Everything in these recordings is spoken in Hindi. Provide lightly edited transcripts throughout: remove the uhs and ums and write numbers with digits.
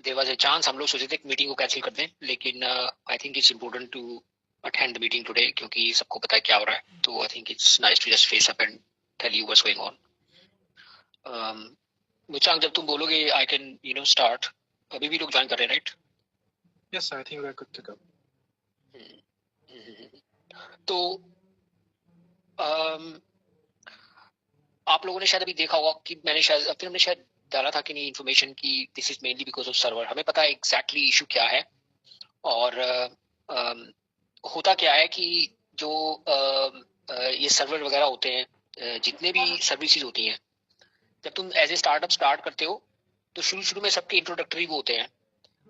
देयर वाज अ चांस हम लोग सोचे थे मीटिंग को कैंसिल कर दें, लेकिन I think it's important to attend the meeting today, क्योंकि सबको पता है क्या हो रहा है. तो I think it's nice to just face up and tell you what's going on. Muchang, जब तुम बोलोगे आई कैन स्टार्ट. अभी भी लोग ज्वाइन कर रहे हैं, right? Yes, I think we're good to go. तो आप लोगों ने शायद अभी देखा होगा कि हमने शायद डाला था कि नहीं इन्फॉर्मेशन की this is mainly because of server. हमें पता है एग्जैक्टली इशू क्या है, और होता क्या है कि जो ये सर्वर वगैरह होते हैं, जितने भी सर्विसेज होती हैं, जब तुम एज ए स्टार्टअप स्टार्ट करते हो तो शुरू में सबके इंट्रोडक्टरी वो होते हैं,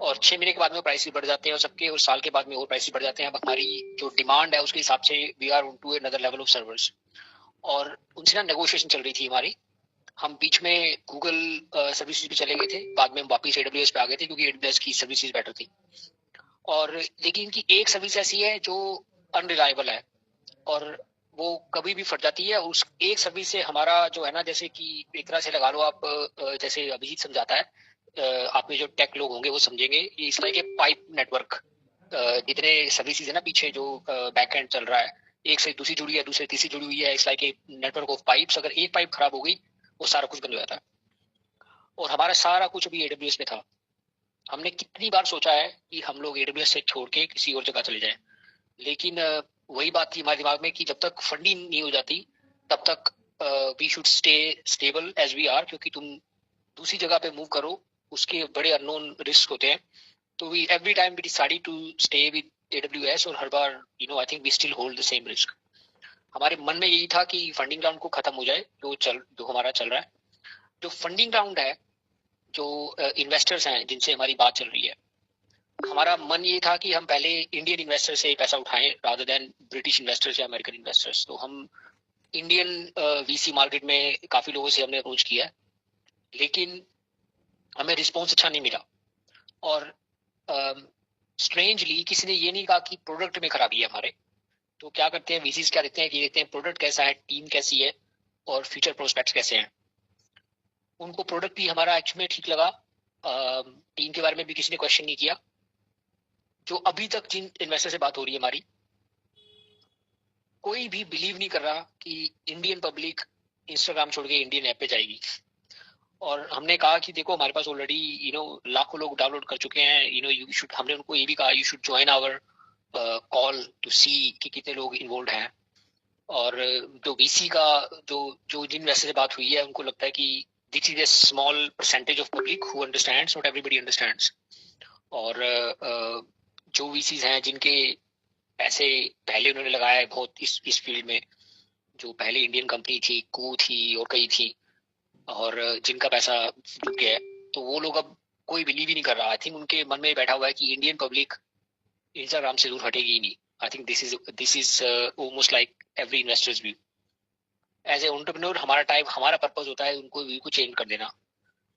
और 6 महीने के बाद में प्राइस भी बढ़ जाते हैं, और सबके और साल के बाद में और प्राइस भी बढ़ जाते हैं. अब हमारी जो डिमांड है उसके हिसाब से we are on to another level of servers, और उनसे ना नेगोशिएशन चल रही थी हमारी. हम बीच में गूगल सर्विसेज पे चले गए थे, बाद में हम वापिस AWS पे आ गए थे क्योंकि AWS की सर्विसेज बेटर थी. और लेकिन इनकी एक सर्विस ऐसी है जो अनरिलायबल है, और वो कभी भी फट जाती है. उस एक सर्विस से हमारा जो है ना, जैसे कि एक तरह से लगा लो आप, जैसे अभिजीत समझाता है, आप में जो टेक लोग होंगे वो समझेंगे, ये इस तरह के पाइप नेटवर्क, जितने सर्विसेज है ना पीछे जो बैक एंड चल रहा है, एक से दूसरी जुड़ी है, दूसरे तीसरी जुड़ी हुई है, इस like a network of pipes. अगर एक पाइप खराब हो गई वो सारा कुछ बंद हो जाता है. और हमारा सारा कुछ अभी AWS में था. हमने कितनी बार सोचा है कि हम लोग AWS से छोड़ के किसी और जगह चले जाएं, लेकिन वही बात थी हमारे दिमाग में कि जब तक फंडिंग नहीं हो जाती तब तक we should stay stable as we are, क्योंकि तुम दूसरी जगह पे मूव करो उसके बड़े अननोन रिस्क होते हैं. तो we every time we decided to stay with AWS, और हर बार I think we still hold the same risk. हमारे मन में यही था कि फंडिंग राउंड को खत्म हो जाए जो हमारा चल रहा है. जो फंडिंग राउंड है, जो इन्वेस्टर्स हैं जिनसे हमारी बात चल रही है, हमारा मन ये था कि हम पहले इंडियन इन्वेस्टर से पैसा उठाएं रादर देन ब्रिटिश इन्वेस्टर्स या अमेरिकन इन्वेस्टर्स. तो हम इंडियन VC मार्केट में काफी लोगों से हमने अप्रोच किया, लेकिन हमें रिस्पॉन्स अच्छा नहीं मिला. और स्ट्रेंजली किसी ने ये नहीं कहा कि प्रोडक्ट में खराबी है हमारे. तो क्या करते हैं VCs, क्या देखते हैं कि देखते हैं प्रोडक्ट कैसा है, टीम कैसी है, और फ्यूचर प्रोस्पेक्ट्स कैसे हैं. उनको प्रोडक्ट भी हमारा एक्चुअली में ठीक लगा, टीम के बारे में भी किसी ने क्वेश्चन नहीं किया. जो अभी तक जिन इन्वेस्टर से बात हो रही है हमारी, कोई भी बिलीव नहीं कर रहा कि इंडियन पब्लिक इंस्टाग्राम छोड़ के इंडियन ऐप पे जाएगी. और हमने कहा कि देखो हमारे पास ऑलरेडी लाखों लोग डाउनलोड कर चुके हैं, यू शुड, हमने उनको ये भी कहा you should join our call to see कि कितने लोग इन्वॉल्व हैं. और जो VC का जो जिन इन्वेस्टर से बात हुई है उनको लगता है कि this is a small percentage of public who understands, not everybody understands. और जो VCs हैं जिनके पैसे पहले उन्होंने लगाया है बहुत इस फील्ड में, जो पहले इंडियन कंपनी थी, कू थी और कई थी, और जिनका पैसा डूब गया है, तो वो लोग अब कोई बिलीव ही नहीं कर रहा. आई थिंक उनके मन में बैठा हुआ है कि इंडियन पब्लिक इंस्टाग्राम से दूर हटेगी ही नहीं. I think this is almost like every investors view. As a entrepreneur हमारा पर्पस होता है उनको व्यू को चेंज कर देना.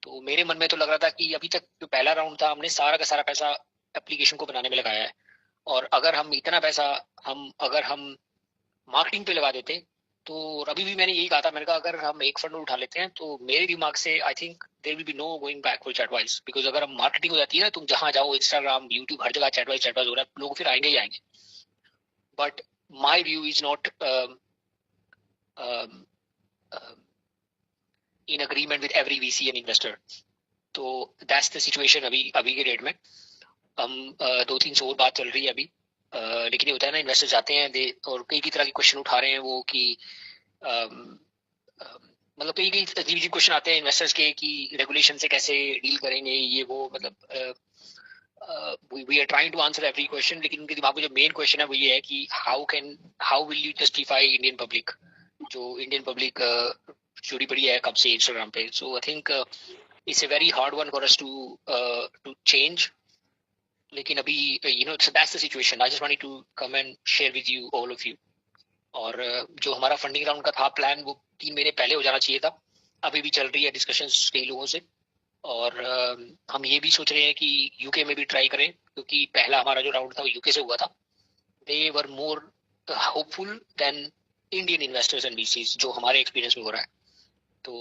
तो मेरे मन में तो लग रहा था कि अभी तक जो पहला राउंड था हमने सारा का सारा पैसा एप्लीकेशन को बनाने में लगाया है, और अगर हम इतना पैसा अगर हम मार्केटिंग पे लगा देते, तो अभी भी मैंने यही कहा था, मैंने कहा अगर हम एक फंड उठा लेते हैं तो मेरे दिमाग से I think there will be no going back for Chatwise. Because अगर हम मार्केटिंग हो जाती है ना, तुम जहां जाओ इंस्टाग्राम YouTube हर जगह चैटवाइज हो रहा है, लोग फिर आएंगे ही आएंगे. But my view is not in agreement with every VC and investor. तो दैट्स द सिचुएशन अभी के डेट में. हम 2-3 से और बात चल रही है अभी, लेकिन ये होता है ना, इन्वेस्टर्स जाते हैं और कई तरह के क्वेश्चन उठा रहे हैं वो कि मतलब कई अजीब क्वेश्चन आते हैं इन्वेस्टर्स के कि रेगुलेशन से कैसे डील करेंगे ये वो. मतलब we are trying to answer every question, लेकिन उनके दिमाग में जो मेन क्वेश्चन है वो ये है कि how will you justify Indian public, जो इंडियन पब्लिक चोरी पड़ी है कब से इंस्टाग्राम पे. So I think it's a very hard one for us to change. लेकिन अभी so that's the situation. I just wanted to come and share with you, all of you. और जो हमारा फंडिंग राउंड का था प्लान, वो 3 महीने पहले हो जाना चाहिए था. अभी भी चल रही है डिस्कशंस कई लोगों से, और हम ये भी सोच रहे हैं कि यूके में भी ट्राई करें, क्योंकि पहला हमारा जो राउंड था वो यूके से हुआ था. They were more hopeful than Indian investors and VCs, जो हमारे एक्सपीरियंस में हो रहा है. तो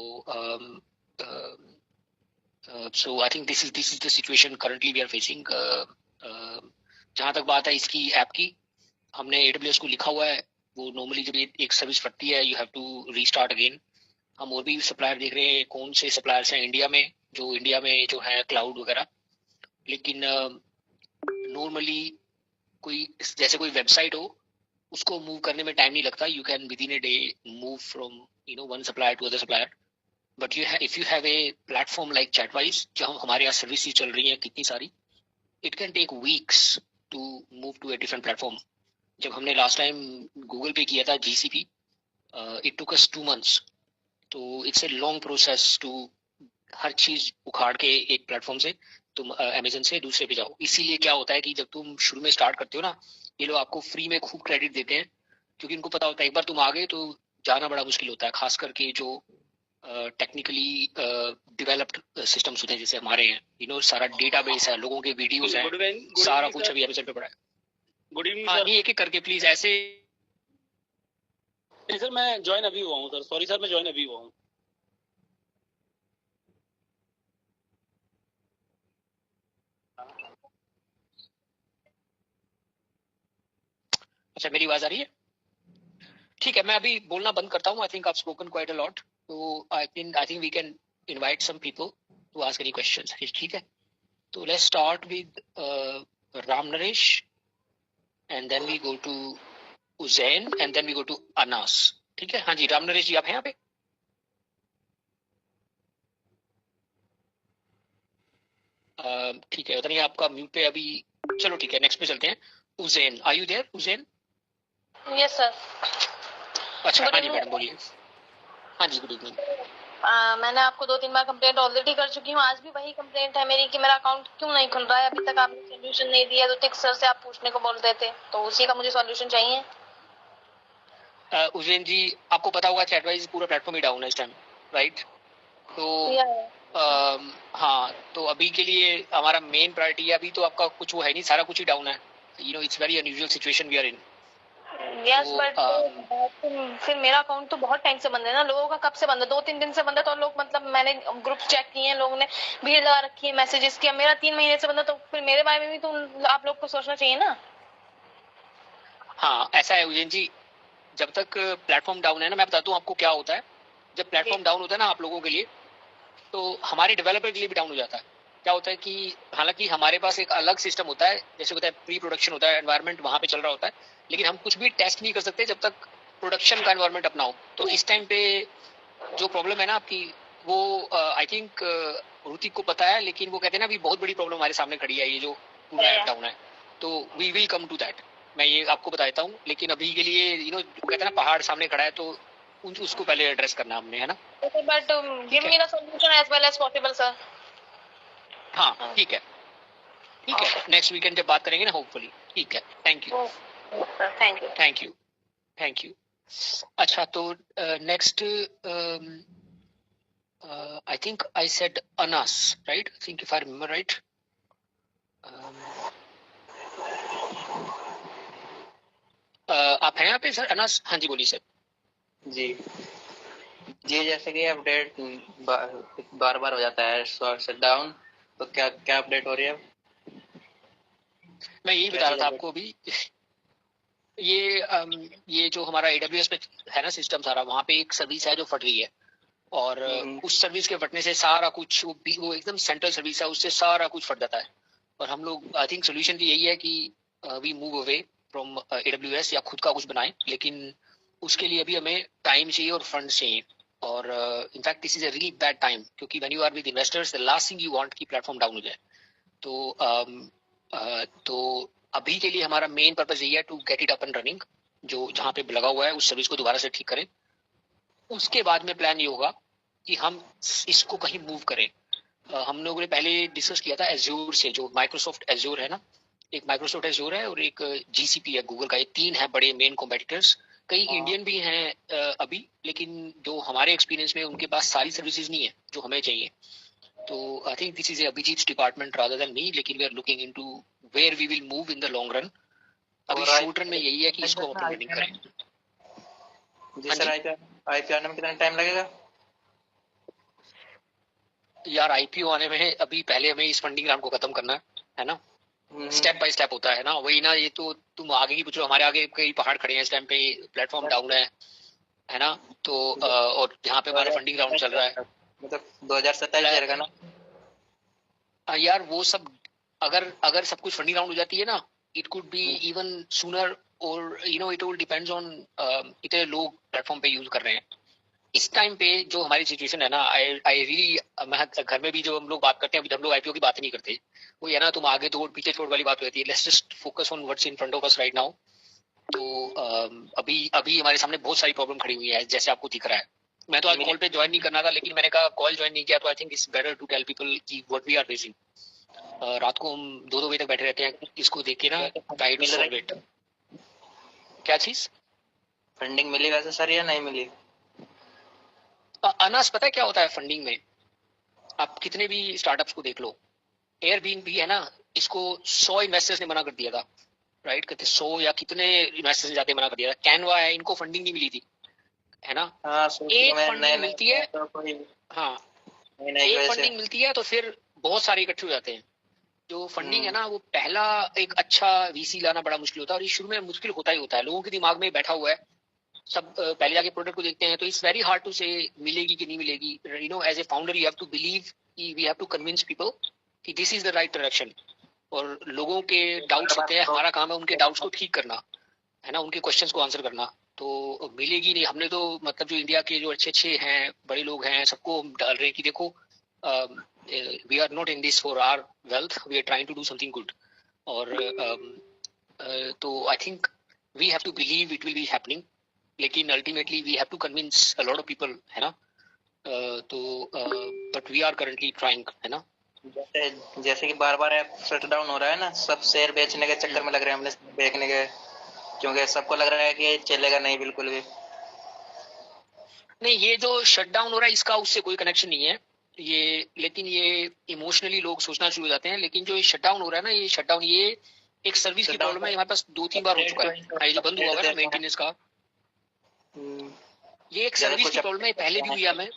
So I think this is the situation currently we are facing. जहाँ तक बात है इसकी ऐप की, हमने AWS को लिखा हुआ है, वो नॉर्मली जब एक सर्विस फटती है you have to restart again. हम और भी सप्लायर देख रहे हैं कौन से सप्लायर्स हैं इंडिया में जो है क्लाउड वगैरह, लेकिन नॉर्मली कोई जैसे कोई वेबसाइट हो उसको मूव करने में टाइम नहीं लगता। You can with in a day move from one supplier to other supplier, but if you have a platform like Chatwise जहाँ हमारे यहाँ सर्विसेज चल रही हैं कितनी सारी, it can take weeks to move to a different platform. जब हमने लास्ट टाइम गूगल पे किया था GCP, it took us 2 months। तो it's a long process to हर चीज उखाड़ के एक प्लेटफॉर्म से तुम अमेजन से दूसरे पे जाओ। इसीलिए क्या होता है कि जब तुम शुरू में स्टार्ट करते हो ना, ये लोग आपको फ्री में खूब क्रेडिट देते हैं, क्योंकि इनको पता होता है एक बार तुम आ गए तो जाना बड़ा मुश्किल होता है, खास करके जो टेक्निकली डेवलप्ड सिस्टम्स होते हैं जैसे हमारे हैं। सारा डेटाबेस है, लोगों के वीडियोस हैं, सारा कुछ अभी अमेजन पे पड़ा है। गुड इवनिंग हाँ, सर। एक एक करके प्लीज ऐसे। नहीं सर, मैं ज्वाइन अभी हुआ हूँ सर। सॉरी सर, मैं ज्वाइन अभी हुआ हूँ। अच्छा, मेरी आवाज आ रही है? ठीक है, मैं अभी बोलना बंद करता हूँ। I think I've spoken quite a lot, so I think we can invite some people to ask any questions। ठीक है, तो let's start with Ram Naresh, and then we go to Uzain, and then we go to Anas। ठीक है, हाँ जी, राम नरेश जी आप हैं यहाँ पे? ठीक है, उतना ही आपका म्यूट पे अभी। चलो ठीक है, नेक्स्ट पे चलते हैं। Ujjain, are you there Ujjain? Yes sir. अच्छा, हाँ जी मैडम बोलिए। हाँ जी, गुड इवनिंग। मैंने आपको 2-3 बार कंप्लेंट ऑलरेडी कर चुकी हूँ। आज भी वही कंप्लेंट है मेरी कि मेरा अकाउंट क्यों नहीं खुल रहा है। अभी तक आपने सोल्यूशन नहीं दिया, तो टिक सर से आप पूछने को बोल रहे थे, तो उसी का मुझे सोल्यूशन चाहिए। उजैन जी, आपको पता होगा चैटवाइज पूरा प्लेटफॉर्म ही डाउन है इस टाइम, राइट? तो हाँ, तो अभी के लिए हमारा मेन प्रायोरिटी है, अभी तो आपका कुछ वो है नहीं, सारा कुछ ही डाउन है। It's very unusual situation we are in. Yes, but फिर मेरा अकाउंट तो बहुत टाइम से बंद है ना। लोगों का कब से बंद है? 2-3 दिन से बंद है। तो लोग, मतलब मैंने ग्रुप चेक किए हैं, लोगों ने भीड़ लगा रखी है, मैसेजेस किया। मेरा 3 महीने से बंद है, तो फिर मेरे बारे में भी तो आप लोग को सोचना चाहिए ना। हाँ, ऐसा है उजैन जी, जब तक प्लेटफॉर्म डाउन है ना, मैं बताता हूँ आपको क्या होता है। जब प्लेटफॉर्म डाउन होता है ना आप लोगों के लिए, तो हमारे डेवलपर के लिए भी डाउन हो जाता है। क्या होता है कि हालांकि हमारे पास एक अलग सिस्टम होता है, जैसे होता है प्री प्रोडक्शन होता है, एनवायरनमेंट वहां पे चल रहा होता है, लेकिन हम कुछ भी टेस्ट नहीं कर सकते जब तक प्रोडक्शन का एनवायरनमेंट अपना हो। तो इस टाइम पे जो प्रॉब्लम है ना आपकी, वो आई थिंक ऋतिक को पता है, लेकिन वो कहते हैं ना अभी बहुत बड़ी प्रॉब्लम हमारे सामने खड़ी है, ये जो पूरा ऐप डाउन है। तो we will come to that, मैं ये आपको बता देता हूँ। लेकिन अभी के लिए कहते हैं ना पहाड़ सामने खड़ा है, तो उसको पहले एड्रेस करना हमने, है ना? But give me the solution as well as possible sir. हाँ ठीक है, ठीक है, नेक्स्ट वीकेंड जब बात करेंगे ना होपफुली। ठीक है, thank you thank you thank you thank you. अच्छा, तो next I think I said Anas, right? I think if I remember right. आप हैं यहाँ पे सर? अनास, हाँ जी बोलिए सर। जी जी, जैसे कि अपडेट बार बार हो जाता है शट डाउन, तो क्या क्या अपडेट हो रही है? मैं यही बता रहा था आपको अभी। ये जो हमारा AWS पे है ना सिस्टम सारा, वहाँ पे एक सर्विस है जो फट गई है, और उस सर्विस के फटने से सारा कुछ वो एकदम सेंट्रल सर्विस है, उससे सारा कुछ फट जाता है। और हम लोग आई थिंक सोल्यूशन भी यही है कि we move away from AWS या खुद का कुछ बनाएं, लेकिन उसके लिए अभी हमें टाइम चाहिए और फंड चाहिए। और in fact this is a really bad time, क्योंकि when you are with investors the last thing you want कि प्लेटफॉर्म डाउन हो जाए। तो अभी के लिए हमारा मेन पर्पस यही है to get it up and running. जो जहाँ पे लगा हुआ है उस सर्विस को दोबारा से ठीक करें। उसके बाद में प्लान ये होगा कि हम इसको कहीं मूव करें। हम लोगों ने पहले डिस्कस किया था एज्योर से, जो माइक्रोसॉफ्ट एज्योर है ना, एक माइक्रोसॉफ्ट एज्योर है और एक GCP है गूगल का। ये 3 है बड़े मेन कॉम्पिटिटर्स। कई इंडियन भी हैं अभी, लेकिन जो हमारे एक्सपीरियंस में उनके पास सारी सर्विसेज नहीं है जो हमें चाहिए। तो I think this is Abhijit department rather than me, लेकिन we are looking into where we will move in the long run. अभी शॉर्ट रन में यही है कि इसको अपन रनिंग करें। जी सर, IPR में कितना टाइम लगेगा? यार आईपीओ आने में अभी पहले हमें इस फंडिंग राउंड को खत्म करना है ना, स्टेप बाय स्टेप होता है ना, वही ना, ये तो तुम आगे की पूछो, हमारे आगे कई पहाड़ खड़े हैं इस टाइम पे, प्लेटफॉर्म डाउन है ना, तो और यहाँ पे हमारा फंडिंग राउंड चल रहा है, मतलब 2027 रहेगा ना। यार वो सब अगर अगर सब कुछ फंडिंग राउंड हो जाती है ना, it could be even sooner, और you know it will depends on कितने लोग प्लेटफॉर्म पे यूज कर रहे हैं इस टाइम पे। जो हमारी सिचुएशन है ना, आई रियली, मैं घर में भी जो हम लोग बात करते हैं, अभी हम लोग आईपीओ की बात नहीं करते, वो है ना, तुम आगे तोड़ पीछे छोड़ वाली बात होती है, let's just focus on what's in front of us right now. तो अभी अभी हमारे सामने बहुत सारी प्रॉब्लम खड़ी हुई है, जैसे आपको दिख रहा है। मैं तो आज कॉल पे ज्वाइन नहीं करना था, लेकिन मैंने कहा कॉल ज्वाइन नहीं किया, तो I think it's better to tell people की व्हाट वी आर फेसिंग। रात को हम 2-2 बजे तक बैठे रहते हैं, इसको देख के ना, ट्राई टू सॉल्व इट। क्या चीज? फंडिंग मिली वैसे सर या नहीं मिली? अनास पता है क्या होता है फंडिंग में? आप कितने भी स्टार्टअप्स को देख लो, एयरबीएनबी है ना, इसको 100 इन्वेस्टर्स ने मना कर दिया था, राइट, कहते 100 या कितने इन्वेस्टर्स ने जाते मना कर दिया था। कैनवा है, इनको फंडिंग नहीं मिली थी, है ना। एक फंडिंग मिलती है, हाँ, एक फंडिंग मिलती है तो फिर बहुत सारे इकट्ठे हो जाते हैं। जो फंडिंग है ना, वो पहला एक अच्छा वीसी लाना बड़ा मुश्किल होता है, और ये शुरू में मुश्किल होता ही होता है, लोगों के दिमाग में बैठा हुआ है, सब पहले जाके प्रोडक्ट को देखते हैं, तो इट्स वेरी हार्ड टू से मिलेगी कि नहीं मिलेगी। You know, as a founder you have to believe कि we have to convince people कि this is the right direction, और लोगों के डाउट्स होते हैं, हमारा काम है उनके डाउट्स को ठीक करना, है ना, उनके क्वेश्चंस को आंसर करना। तो मिलेगी नहीं, हमने तो मतलब जो इंडिया के जो अच्छे अच्छे हैं, बड़े लोग हैं, सबको हम डाल रहे हैं कि देखो, we are not in this for our wealth, we are trying to do something good. और तो I think we have to believe it will be happening, लेकिन ultimately we have to convince a lot of people, है ना। तो but we are currently trying, है ना। जैसे कि बार बार ऐप शट डाउन हो रहा है ना, सब शेयर बेचने के चक्कर में लग रहे हैं, हमने बेचने के, क्योंकि सबको लग रहा है कि चलेगा नहीं बिल्कुल भी। नहीं, ये जो शट डाउन हो रहा है इसका उससे कोई कनेक्शन नहीं है ये, लेकिन ये इमोशनली लोग सोचना शुरू हो जाते हैं। लेकिन जो ये शट डाउन हो रहा है ना, ये शट डाउन, ये एक सर्विस की प्रॉब्लम है, हमारे पास 2-3 बार हो चुका है, ये जो बंद हुआ है ना मेंटेनेंस का, ये एक सर्विस की प्रॉब्लम है, पहले भी हुई है हमें।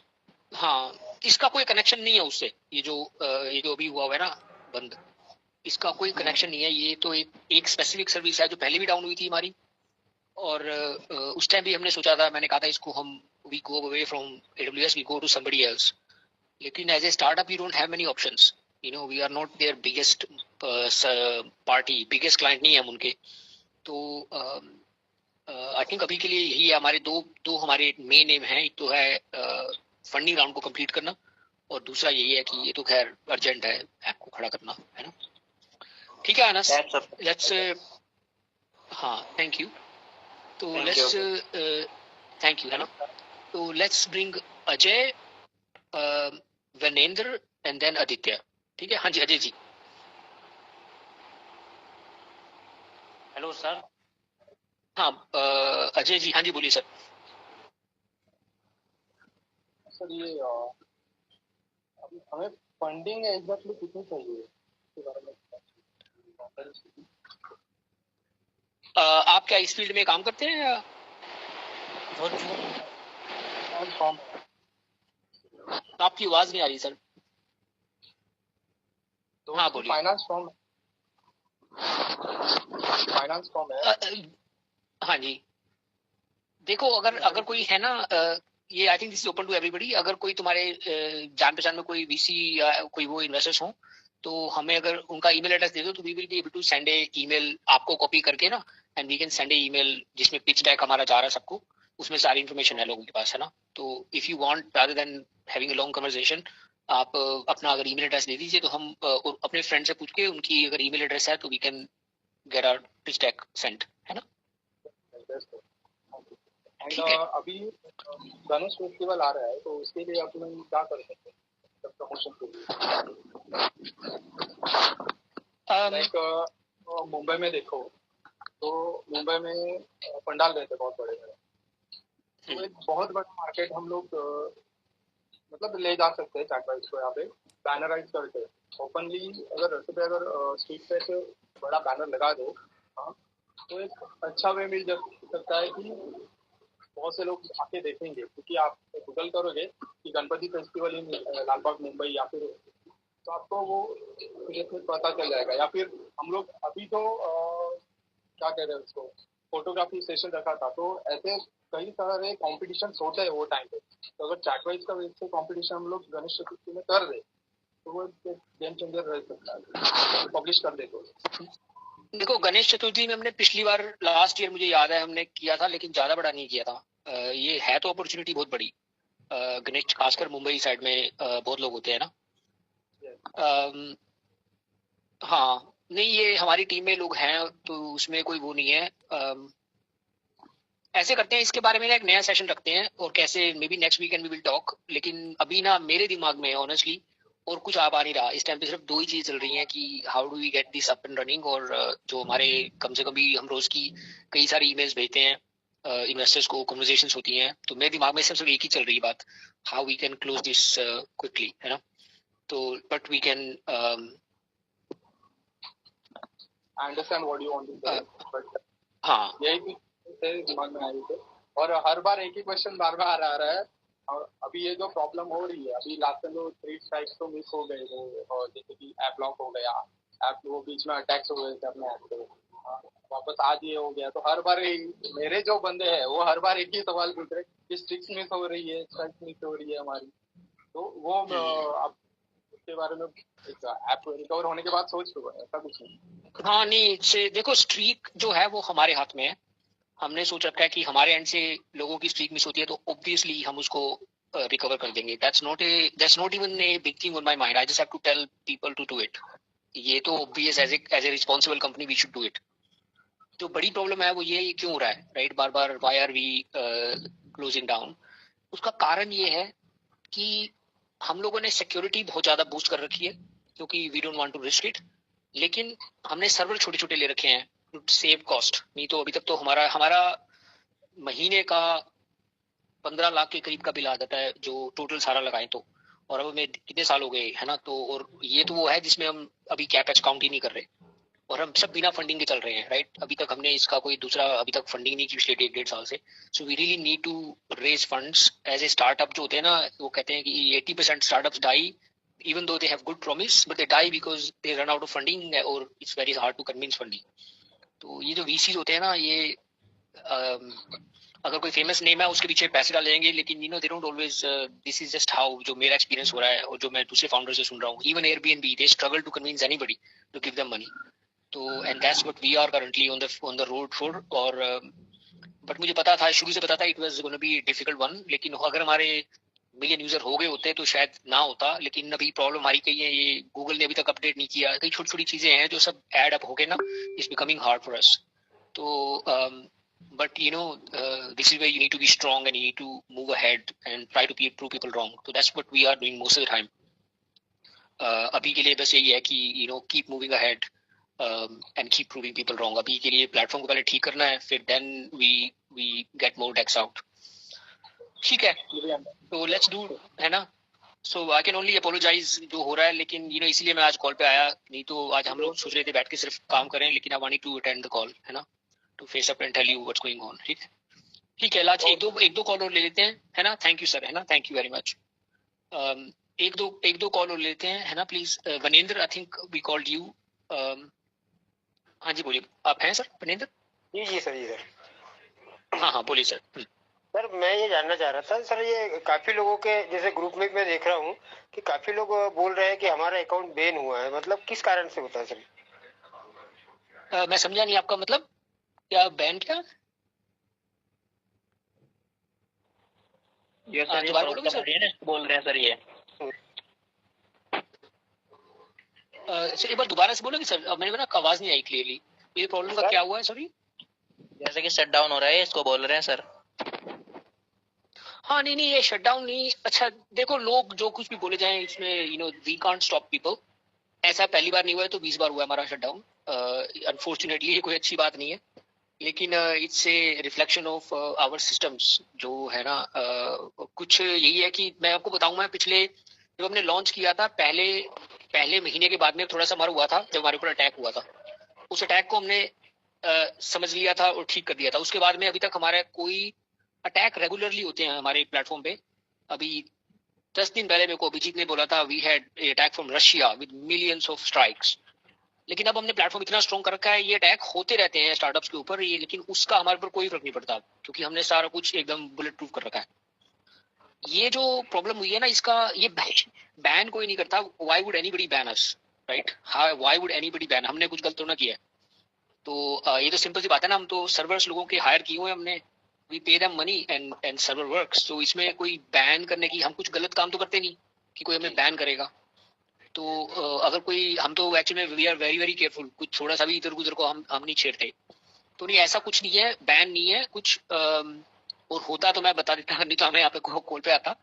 हाँ, इसका कोई कनेक्शन नहीं है उससे, ये जो अभी हुआ है ना बंद, इसका कोई कनेक्शन नहीं है। ये तो एक स्पेसिफिक सर्विस है जो पहले भी डाउन हुई थी हमारी, और उस टाइम भी हमने सोचा था, मैंने कहा था इसको हम we go away from AWS, we go to somebody else. लेकिन as a startup you don't have many options, you know, we are not there biggest party, biggest client नहीं है हम उनके। तो आई थिंक अभी के लिए यही है, हमारे दो हमारे मेन एम है, एक तो है फंडिंग राउंड को कंप्लीट करना, और दूसरा यही है कि ये तो खैर अर्जेंट है, ऐप को खड़ा करना, है ना। ठीक है अनस, लेट्स, हाँ थैंक यू। तो लेट्स, थैंक यू, है ना। तो let's bring Ajay, Vanendra and then Aditya. ठीक है, हाँ जी अजय जी। Hello sir. हाँ अजय जी, हाँ जी बोलिए सर। सर ये अभी हमें फंडिंग एग्जैक्टली कितनी चाहिए इसके बारे में? आप क्या इस फील्ड में काम करते हैं या? आपकी आवाज नहीं आ रही सर। तो हाँ बोलिए। फाइनेंस फॉर्म है। हाँ जी, देखो अगर कोई है ना, ये I think this is open to everybody, अगर कोई तुम्हारे जान पहचान में कोई वीसी या कोई वो इन्वेस्टर्स हो, तो हमें अगर उनका ईमेल एड्रेस दे दो, तो we will be able to send a email, आपको कॉपी करके ना, and we can send a email जिसमें पिच डेक हमारा जा रहा है सबको, उसमें सारी इन्फॉर्मेशन है लोगों के पास, है ना। तो if you want, rather than having a long conversation, आप अपना अगर ईमेल एड्रेस दे दीजिए, तो हम अपने फ्रेंड से पूछ के उनकी अगर ईमेल एड्रेस है तो we can get our pitch deck sent, है ना। ठीक है। अभी गणेश फेस्टिवल आ रहा है, तो उसके लिए आप लोग क्या कर सकते हैं प्रमोशन के लिए? लाइक मुंबई में देखो, तो मुंबई में पंडाल रहते बहुत बड़े बड़े, तो एक बहुत बड़ा मार्केट हम लोग मतलब ले जा सकते हैं चाटवाइज को, यहाँ पे बैनराइज करके ओपनली, अगर रास्ते पे अगर स्ट्रीट पे से बड़ा बैनर लगा दो, हाँ, तो एक अच्छा वे मिल सकता है कि बहुत से लोग आके देखेंगे, क्योंकि आप गूगल करोगे कि गणपति फेस्टिवल इन लालबाग मुंबई, या फिर तो आपको वो इसमें पता चल जाएगा। या फिर हम लोग अभी तो क्या कह रहे हैं उसको, फोटोग्राफी सेशन रखा था, तो ऐसे कई सारे कॉम्पिटिशन होते हैं वो टाइम पे। तो अगर चैट वाइज का वैसे कॉम्पिटिशन हम लोग गणेश चतुर्थी में कर रहे तो वो गेम चेंजर रह सकता है, पब्लिश कर दे तो। देखो गणेश चतुर्थी में हमने पिछली बार लास्ट ईयर मुझे याद है हमने किया था, लेकिन ज्यादा बड़ा नहीं किया था। ये है तो अपॉर्चुनिटी बहुत बड़ी। गणेश खासकर मुंबई साइड में बहुत लोग होते हैं ना। हाँ नहीं, ये हमारी टीम में लोग हैं तो उसमें कोई वो नहीं है। ऐसे करते हैं, इसके बारे में एक नया सेशन रखते हैं और कैसे maybe next weekend we will talk. लेकिन अभी ना मेरे दिमाग में ऑनेस्टली और कुछ आ नहीं रहा। इस टाइम पे सिर्फ दो ही चीज चल रही हैं कि how do we get this up and running, और जो हमारे कम से कम भी हम रोज की कई सारी ईमेल्स भेजते हैं इन्वेस्टर्स को, कन्वर्सेशंस होती हैं, तो मेरे दिमाग में सिर्फ एक ही चल रही है बात, how we can close this quickly, है ना। तो but we can I understand what you want to say, but हाँ यही दिमाग में आई थे। और हर बार एक ही क्वेश्चन बार बार आ रहा है। और अभी ये जो प्रॉब्लम हो रही है, अभी लास्ट में जो 3 स्ट्राइक्स तो मिस हो गए वो, और जैसे कि ऐप लॉक हो गया, ऐप वो बीच में अटैक्स हो गए थे अपने ऐप पे, वापस आज ये हो गया। तो हर बार मेरे जो बंदे हैं वो हर बार एक ही सवाल पूछ रहे कि स्ट्रिक्स मिस हो रही है, स्ट्राइक्स मिस हो रही है हमारी। तो वो अब उसके बारे में एक ऐप रिकवर होने के बाद सोच लो, ऐसा कुछ नहीं। हाँ नहीं, से देखो स्ट्रीक जो है वो हमारे हाथ में है। हमने सोच रखा है कि हमारे एंड से लोगों की स्ट्रीक मिस होती है तो ऑब्वियसली हम उसको रिकवर कर देंगे। That's not even a big thing on my mind. I just have to tell people to do it. ये तो obvious, as a responsible company we should do it. जो बड़ी प्रॉब्लम है वो ये क्यों हो रहा है, राइट, बार बार why are we closing down. उसका कारण ये है कि हम लोगों ने सिक्योरिटी बहुत ज्यादा बूस्ट कर रखी है क्योंकि we don't want to risk it, लेकिन हमने सर्वर छोटे छोटे ले रखे हैं टू सेव कॉस्ट। नहीं तो अभी तक तो हमारा महीने का 15 लाख के करीब का बिल आ जाता है जो टोटल सारा लगाए तो। और अब हमें कितने साल हो गए, है ना। तो और ये तो वो है जिसमें हम अभी कैपेक्स काउंट ही नहीं कर रहे, और हम सब बिना फंडिंग के चल रहे हैं, राइट। अभी तक हमने इसका कोई दूसरा अभी तक फंडिंग नहीं की पिछले 1.5 साल से। So we really need to raise funds. As a startup जो होते हैं ना, वो कहते हैं कि 80% startups die even though they have good promise, but they die because they run out of funding or it's very hard to convince funding. तो ये जो VCs होते हैं ना, ये अगर कोई फेमस नेम है उसके पीछे पैसे डालेंगे, लेकिन you know they don't always, this is just how जो मेरा एक्सपीरियंस हो रहा है और जो मैं दूसरे फाउंडर से सुन रहा हूँ। Even Airbnb they struggle to convince anybody to give them money. तो and that's what we are currently on the road for. और बट मुझे पता था, शुरू से पता था it was gonna be difficult one. लेकिन अगर हमारे मिलियन यूजर हो गए होते तो शायद ना होता। लेकिन अभी प्रॉब्लम हमारी कही है, ये गूगल ने अभी तक अपडेट नहीं किया, कई छोटी छोटी चीजें हैं जो सब ऐड अप हो गए ना, it's becoming hard for us. तो but you know this is where you need to be strong and you need to move ahead and try to prove people wrong. So that's what we are doing most of the time. अभी के लिए बस यही है कि you know keep moving ahead and keep proving people wrong. अभी के लिए प्लेटफॉर्म को पहले ठीक करना है, फिर then we get more decks out. ठीक है, तो लेट्स डू, है ना। सो आई कैन ओनली अपोलोजाइज जो हो रहा है, लेकिन यू नो इसीलिए मैं आज कॉल पे आया। नहीं तो आज हम लोग सोच रहे थे बैठ के सिर्फ काम करें, लेकिन I wanted to attend the call, है ना, to face up and tell you what's going on. ठीक है लाज, एक दो कॉल और ले लेते हैं, है ना। थैंक यू सर, है ना, थैंक यू वेरी मच। एक दो कॉल और लेते हैं, है ना, please. Vanendra, I think we called you. हाँ जी बोलिए, आप हैं सर वनेंद्र? जी सर। हाँ बोलिए सर। सर मैं ये जानना चाह रहा था सर, ये काफी लोगों के जैसे ग्रुप में मैं देख रहा हूँ कि काफी लोग बोल रहे हैं कि हमारा अकाउंट बैन हुआ है, मतलब किस कारण से होता है सर? मैं समझा नहीं आपका मतलब, क्या बैन क्या? ये सर ये बोलोगे सर? बोल रहे हैं सर ये। एक बार दोबारा से बोलोगे सर, मैंने ना आवाज नहीं आई क्लियरली। ये प्रॉब्लम का क्या हुआ है? सॉरी, जैसे कि शट डाउन हो रहा है, इसको बोल रहे हैं सर। हाँ नहीं ये शट डाउन नहीं। अच्छा देखो, लोग जो कुछ भी बोले जाएं इसमें, you know we can't stop people. ऐसा पहली बार नहीं हुआ है तो 20 बार हुआ है हमारा शट डाउन। अनफॉर्चुनेटली ये कोई अच्छी बात नहीं है, लेकिन it's a reflection of our systems जो है ना। कुछ यही है कि मैं आपको बताऊं, मैं पिछले जब हमने लॉन्च किया था पहले महीने के बाद में थोड़ा सा हमारा हुआ था, जब हमारे ऊपर अटैक हुआ था। उस अटैक को हमने समझ लिया था और ठीक कर दिया था। उसके बाद में अभी तक हमारा कोई अटैक रेगुलरली होते हैं हमारे प्लेटफॉर्म पे। अभी 10 दिन पहले मेरे को अभिजीत ने बोला था we had attack from Russia with millions of strikes, लेकिन अब हमने प्लेटफॉर्म इतना स्ट्रॉन्ग कर रखा है, ये अटैक होते रहते हैं स्टार्टअप्स के ऊपर ये, लेकिन उसका हमारे ऊपर कोई फर्क नहीं पड़ता क्योंकि हमने सारा कुछ एकदम बुलेट प्रूफ कर रखा है। ये जो प्रॉब्लम हुई है ना, इसका ये बैन कोई नहीं करता। Why would anybody ban us, right? Why would anybody ban? हमने कुछ गलत तो ना किया है। तो ये तो सिंपल सी बात है ना, हम तो सर्वर्स लोगों के हायर किए हुए हमने, we pay them money and server works. तो इसमें कोई बैन करने की, हम कुछ गलत काम तो करते नहीं कि कोई हमें बैन करेगा। तो अगर कोई, हम तो एक्चुअली में we are very very careful, कुछ थोड़ा सा भी इधर उधर को हम नहीं छेड़ते। तो नहीं, ऐसा कुछ नहीं है, बैन नहीं है कुछ। और होता तो मैं बता देता, नहीं तो हमें यहाँ पे कॉल पे आता।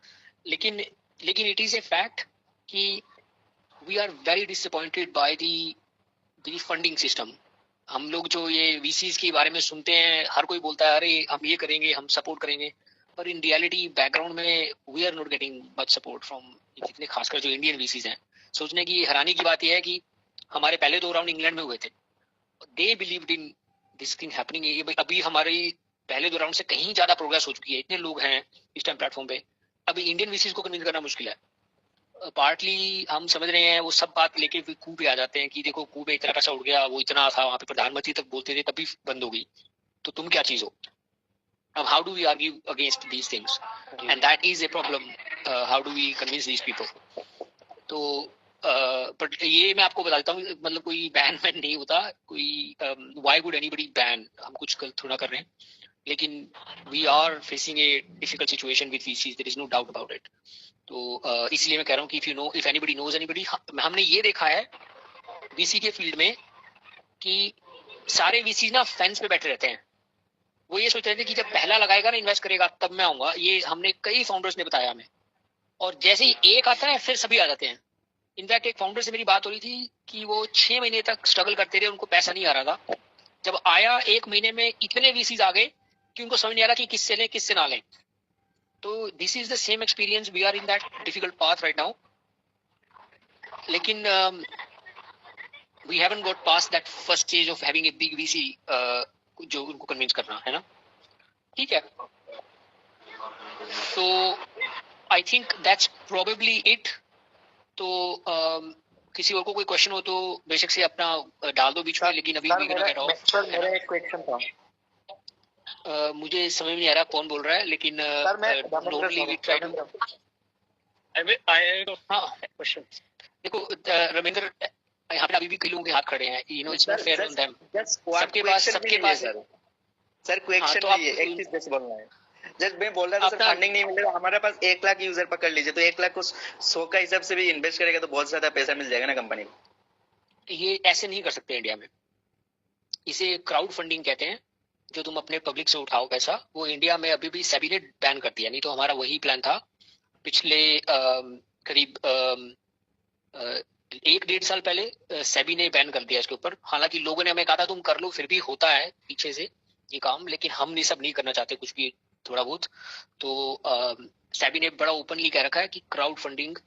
लेकिन इट इज ए फैक्ट कि we are very disappointed by the funding system. हम लोग जो ये वीसीज के बारे में सुनते हैं, हर कोई बोलता है अरे हम ये करेंगे, हम सपोर्ट करेंगे, पर इन रियलिटी बैकग्राउंड में we are not getting much support from जितने खासकर जो इंडियन वीसीज हैं। सोचने की हैरानी की बात यह है कि हमारे पहले 2 राउंड इंग्लैंड में हुए थे, they believed in this thing happening. अभी हमारे पहले 2 राउंड से कहीं ज्यादा प्रोग्रेस हो चुकी है, इतने लोग हैं इस टाइम प्लेटफॉर्म पे। अभी इंडियन वीसीज को कन्विंस करना मुश्किल है। पार्टली हम समझ रहे हैं, वो सब बात लेके कू पे आ जाते हैं कि देखो कू पे इतना पैसा उड़ गया, वो इतना था, वहां पे प्रधानमंत्री तक बोलते थे तभी बंद हो गई, तो तुम क्या चीज हो? अब how do we argue against these things, and that is a problem. How do we convince these people? तो बट ये मैं आपको बता देता हूँ, मतलब कोई बैन वैन नहीं होता कोई। Why would anybody ban? हम कुछ गलत थोड़ा कर रहे हैं, लेकिन we are facing a difficult situation with VCs, there is no doubt about it. तो इसलिए मैं कह रहा हूँ कि इफ एनीबडी नोज एनीबडी, हमने ये देखा है वीसी के फील्ड में कि सारे वीसी ना फेंस पे बैठे रहते हैं। वो ये सोच रहे थे कि जब पहला लगाएगा ना, इन्वेस्ट करेगा, तब मैं आऊंगा। ये हमने कई फाउंडर्स ने बताया हमें, और जैसे ही एक आता है फिर सभी आ जाते हैं। इनफैक्ट एक फाउंडर से मेरी बात हो रही थी कि वो 6 महीने तक स्ट्रगल करते रहे, उनको पैसा नहीं आ रहा था। जब आया 1 महीने में इतने वीसीज आ गए कि उनको समझ नहीं आ रहा कि किससे लें किससे ना लें। तो this is the same experience, we are in that difficult path right now. लेकिन we haven't got past that first stage of having a big VC, जो उनको कन्विंस करना है ना। ठीक है, तो I think that's probably it. तो किसी और को कोई क्वेश्चन हो तो बेशक से अपना डाल दो बीच में, लेकिन अभी we gonna get off. Sir मेरा एक क्वेश्चन था। मुझे समझ नहीं आ रहा कौन बोल रहा है, लेकिन सर मैं नॉर्मली वी ट्राई टू। हाँ क्वेश्चन देखो, रविंद्र, यहाँ पे अभी भी कई लोगों के हाथ खड़े हैं, you know it's not fair on them. सबके पास सर क्वेश्चन तो आप नहीं है, एक चीज जैसे बोलना है। जब मैं बोल रहा था सर फंडिंग नहीं मिल रहा, हमारे पास 1 लाख यूजर पकड़ लीजिए, तो 1 लाख को 100 का हिसाब से भी इन्वेस्ट करेगा तो बहुत ज्यादा पैसा मिल जाएगा ना कंपनी को। ये ऐसे नहीं कर सकते इंडिया में, इसे क्राउड फंडिंग कहते हैं। जो तुम अपने पब्लिक से उठाओ पैसा, वो इंडिया में अभी भी सेबी ने बैन कर दिया। नहीं तो हमारा वही प्लान था पिछले करीब 1-1.5 साल पहले सेबी ने बैन कर दिया इसके ऊपर। हालांकि लोगों ने हमें कहा था तुम कर लो, फिर भी होता है पीछे से ये काम, लेकिन हम ये सब नहीं करना चाहते कुछ भी थोड़ा बहुत। तो सेबी ने बड़ा ओपनली कह रखा है कि क्राउड फंडिंग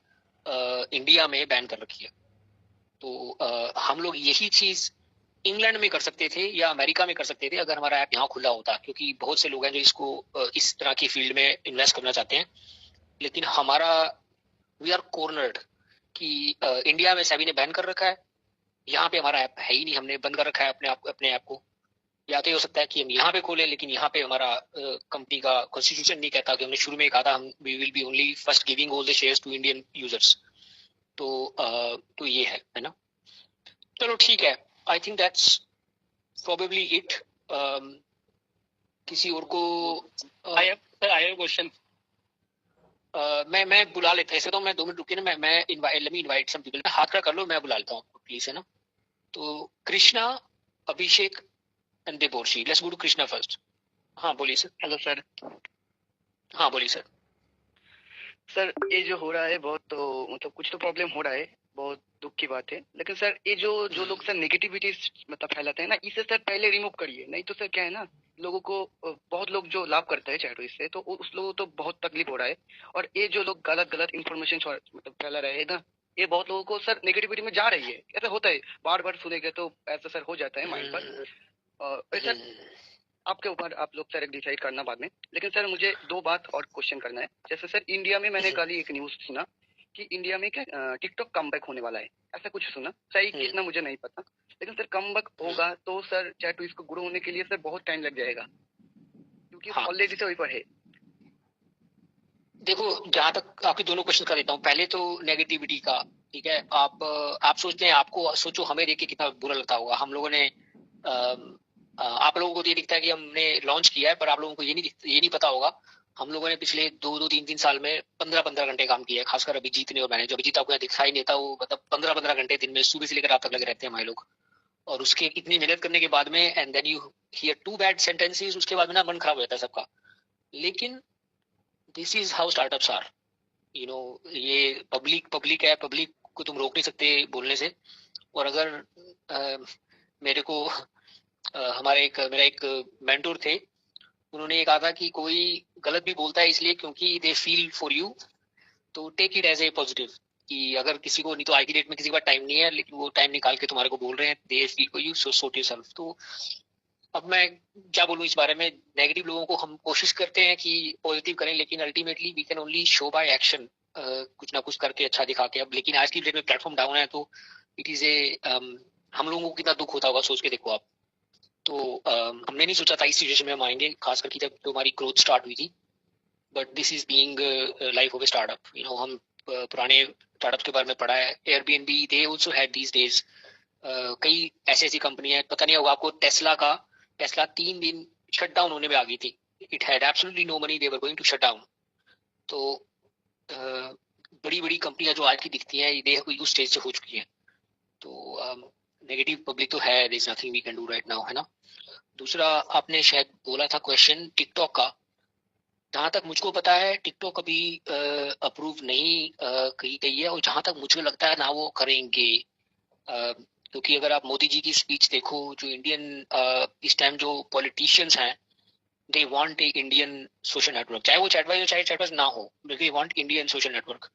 इंडिया में बैन कर रखी है। तो हम लोग यही चीज इंग्लैंड में कर सकते थे या अमेरिका में कर सकते थे अगर हमारा ऐप यहाँ खुला होता, क्योंकि बहुत से लोग हैं जो इसको इस तरह की फील्ड में इन्वेस्ट करना चाहते हैं। लेकिन हमारा वी आर कॉर्नर्ड कि इंडिया में सेबी ने बैन कर रखा है, यहाँ पे हमारा ऐप है ही नहीं, हमने बंद कर रखा है अपने ऐप को। या तो ये हो सकता है कि हम यहाँ पे खोलें, लेकिन यहाँ पे हमारा कंपनी का कॉन्स्टिट्यूशन नहीं कहता कि हमने शुरू में कहा था हम we will be only first giving all the shares to Indian users. तो ये है ना। चलो ठीक है, I think that's probably it. किसी और को आई हैव क्वेश्चन। मैं बुला लेता, ऐसे तो मैं 2 मिनट रुकिए ना, मैं इनवाइट सम पीपल। हाथ खड़ा कर लो, मैं बुला लेता हूँ प्लीज, है ना। तो Krishna, Abhishek and Deborshi, let's go to Krishna first. हाँ बोलिए सर। Hello sir. हाँ बोलिए सर। सर ये जो हो रहा है बहुत, तो मतलब कुछ तो प्रॉब्लम हो रहा है, बहुत दुख की बात है। लेकिन सर ये जो लोग सर नेगेटिविटी मतलब फैलाते हैं ना, इसे सर पहले रिमूव करिए। नहीं तो सर क्या है ना, लोगों को बहुत लोग जो लाभ करते हैं चैटो इससे, तो उस लोगों को तो बहुत तकलीफ हो रहा है। और ये जो लोग गलत इन्फॉर्मेशन मतलब फैला रहे हैं ना, ये बहुत लोगों को सर नेगेटिविटी में जा रही है। ऐसा होता है, बार बार सुनेंगे तो ऐसा सर हो जाता है माइंड पर। और सर आपके ऊपर, आप लोग सर डिसाइड करना बाद में। लेकिन सर मुझे 2 बात और क्वेश्चन करना है। जैसे सर इंडिया में मैंने कल ही एक न्यूज सुना कि इंडिया में क्या टिकटॉक कमबैक होने वाला है, ऐसा कुछ सुना। सही कितना मुझे नहीं पता, लेकिन सर कमबैक होगा तो सर चैट इसको ग्रो होने के लिए सर बहुत टाइम लग जाएगा, क्योंकि हाँ। ऑलरेडी से वही पर है। देखो, जहां तक आपके दोनों क्वेश्चन कर देता हूँ, पहले तो नेगेटिविटी का, ठीक है। आप सोचते हैं, आपको सोचो हमें देख के कितना बुरा लगता होगा। हम लोगों ने आप लोगों को तो ये दिखता है कि हमने लॉन्च किया है, पर आप लोगों को ये नहीं पता होगा हम लोगों ने पिछले 2-3 साल में 15-15 घंटे काम किया है। खासकर अभिजीत ने और मैंने, जो अभिजीत आपको यहाँ दिखाई नहीं देता, वो मतलब 15-15 घंटे दिन में सुबह से लेकर रात तक लगे रहते हैं हमारे लोग। और उसके इतनी मेहनत करने के बाद में and then you hear 2 bad sentences, उसके बाद में ना मन खराब हो जाता है सबका। लेकिन this is how startups are, you know. ये पब्लिक है, पब्लिक को तुम रोक नहीं सकते बोलने से। और अगर मेरे को मेरा एक मेंटोर थे, उन्होंने ये कहा था कि कोई गलत भी बोलता है इसलिए क्योंकि दे फील फॉर यू, तो take it as a positive. कि अगर किसी को, नहीं तो आज की डेट में किसी के पास टाइम नहीं है, लेकिन वो टाइम निकाल के तुम्हारे को बोल रहे हैं, they feel for you, so sort yourself. तो अब मैं क्या बोलूं इस बारे में। नेगेटिव लोगों को हम कोशिश करते हैं कि पॉजिटिव करें, लेकिन ultimately we can only show by action, कुछ ना कुछ करके अच्छा दिखा के। अब लेकिन आज की डेट में प्लेटफॉर्म डाउन है, तो इट इज ए हम लोगों को कितना दुख होता होगा सोच के देखो आप। तो हमने नहीं सोचा था इस सिचुएशन में हम आएंगे, खास करके जब हमारी ग्रोथ स्टार्ट हुई थी। But this is being life of a startup, you know. हम पुराने स्टार्टअप के बारे में पढ़ा है, Airbnb, they also had these days. कई ऐसी कंपनी है, पता नहीं होगा आपको, टेस्ला 3 दिन शट डाउन होने में आ गई थी। It had absolutely no money, they were going to shut down. तो बड़ी बड़ी कंपनियां जो आज की दिखती हैं, ये उस स्टेज से हो चुकी हैं। तो नेगेटिव पब्लिक तो है, there is nothing we can do right now, है ना। दूसरा, आपने शायद बोला था क्वेश्चन टिकटॉक का। जहां तक मुझको पता है, टिकटॉक अभी अप्रूव नहीं की गई है, और जहां तक मुझे लगता है ना वो करेंगे। क्योंकि अगर आप मोदी जी की स्पीच देखो, जो इंडियन इस टाइम जो पॉलिटिशियंस हैं, they want a Indian social network, चाहे वो चैटवाइज हो चाहे चैटवाइज ना हो, they want Indian social network.